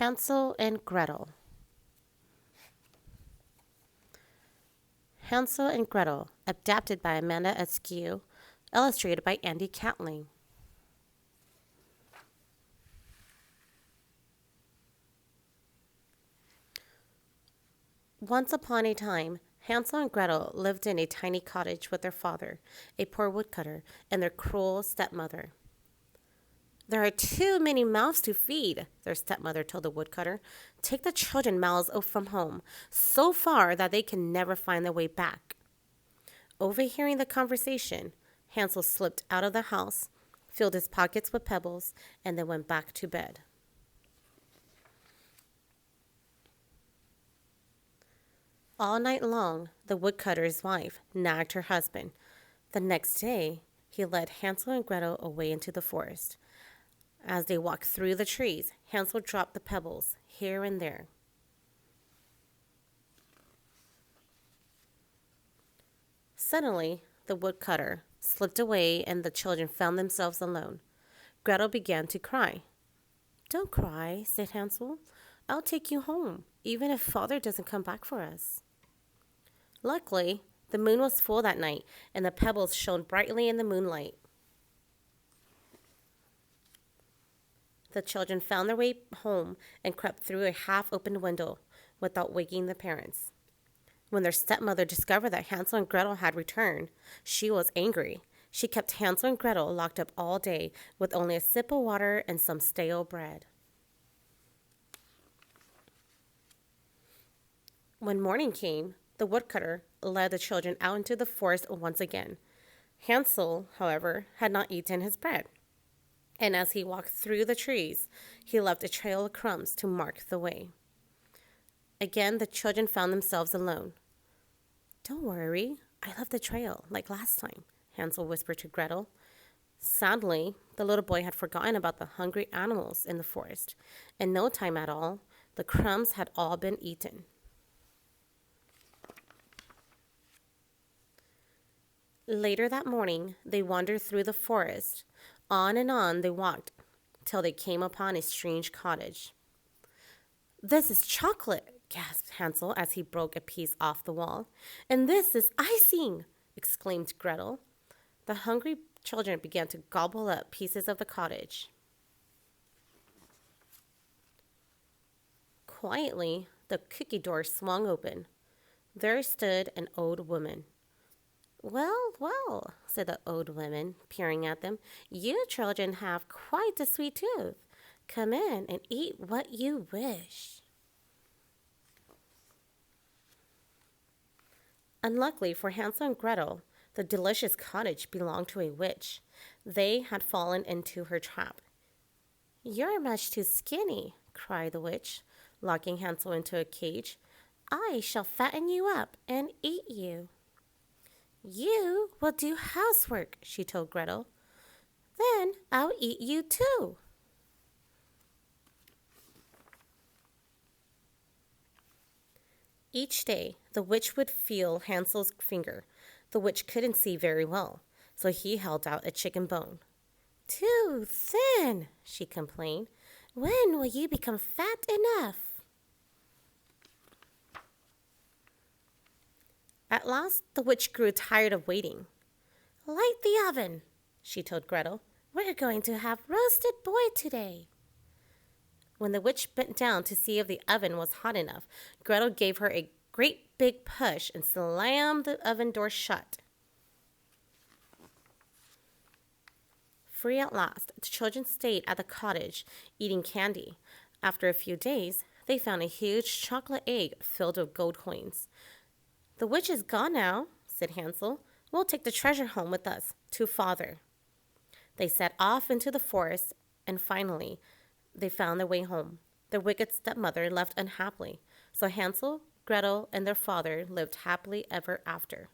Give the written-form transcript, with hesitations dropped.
Hansel and Gretel. Hansel and Gretel, adapted by Amanda Askew, illustrated by Andy Catling. Once upon a time, Hansel and Gretel lived in a tiny cottage with their father, a poor woodcutter, and their cruel stepmother. "There are too many mouths to feed," their stepmother told the woodcutter. "Take the children miles from home, so far that they can never find their way back." Overhearing the conversation, Hansel slipped out of the house, filled his pockets with pebbles, and then went back to bed. All night long, the woodcutter's wife nagged her husband. The next day, he led Hansel and Gretel away into the forest. As they walked through the trees, Hansel dropped the pebbles here and there. Suddenly, the woodcutter slipped away and the children found themselves alone. Gretel began to cry. "Don't cry," said Hansel. "I'll take you home, even if father doesn't come back for us." Luckily, the moon was full that night, and the pebbles shone brightly in the moonlight. The children found their way home and crept through a half-opened window without waking the parents. When their stepmother discovered that Hansel and Gretel had returned, she was angry. She kept Hansel and Gretel locked up all day with only a sip of water and some stale bread. When morning came, the woodcutter led the children out into the forest once again. Hansel, however, had not eaten his bread, and as he walked through the trees, he left a trail of crumbs to mark the way. Again, the children found themselves alone. "Don't worry, I left the trail, like last time," Hansel whispered to Gretel. Sadly, the little boy had forgotten about the hungry animals in the forest. In no time at all, the crumbs had all been eaten. Later that morning, they wandered through the forest. On and on they walked, till they came upon a strange cottage. "This is chocolate," gasped Hansel as he broke a piece off the wall. "And this is icing," exclaimed Gretel. The hungry children began to gobble up pieces of the cottage. Quietly, the cookie door swung open. There stood an old woman. "Well, well," said the old woman, peering at them. "You children have quite a sweet tooth. Come in and eat what you wish." Unluckily for Hansel and Gretel, the delicious cottage belonged to a witch. They had fallen into her trap. "You're much too skinny," cried the witch, locking Hansel into a cage. "I shall fatten you up and eat you." "You will do housework," she told Gretel. "Then I'll eat you too." Each day, the witch would feel Hansel's finger. The witch couldn't see very well, so he held out a chicken bone. "Too thin," she complained. "When will you become fat enough?" At last, the witch grew tired of waiting. "Light the oven," she told Gretel. "We're going to have roasted boy today." When the witch bent down to see if the oven was hot enough, Gretel gave her a great big push and slammed the oven door shut. Free at last, the children stayed at the cottage, eating candy. After a few days, they found a huge chocolate egg filled with gold coins. "The witch is gone now," said Hansel. "We'll take the treasure home with us, to father." They set off into the forest, and finally, they found their way home. Their wicked stepmother left unhappily, so Hansel, Gretel, and their father lived happily ever after.